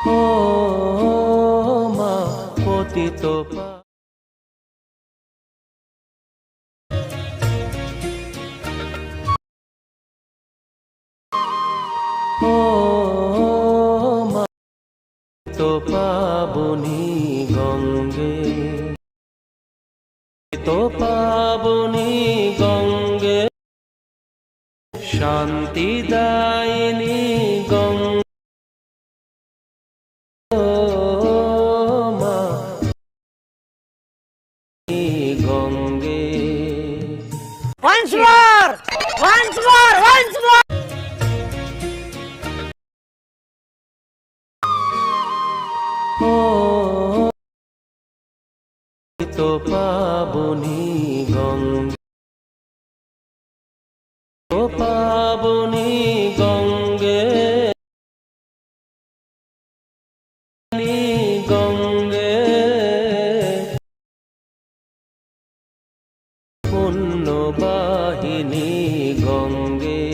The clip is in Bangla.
ও মা পতিত ও মা তো পাবনি গঙ্গে তো পাবনি গঙ্গে শান্তি দায়িনী গঙ্গে মা গঙ্গে Once more! Once more! Once more! ও তো পাবনি গঙ্গে তো পাবনি গঙ্গে গঙ্গে পুণ্যবাহিনী গঙ্গে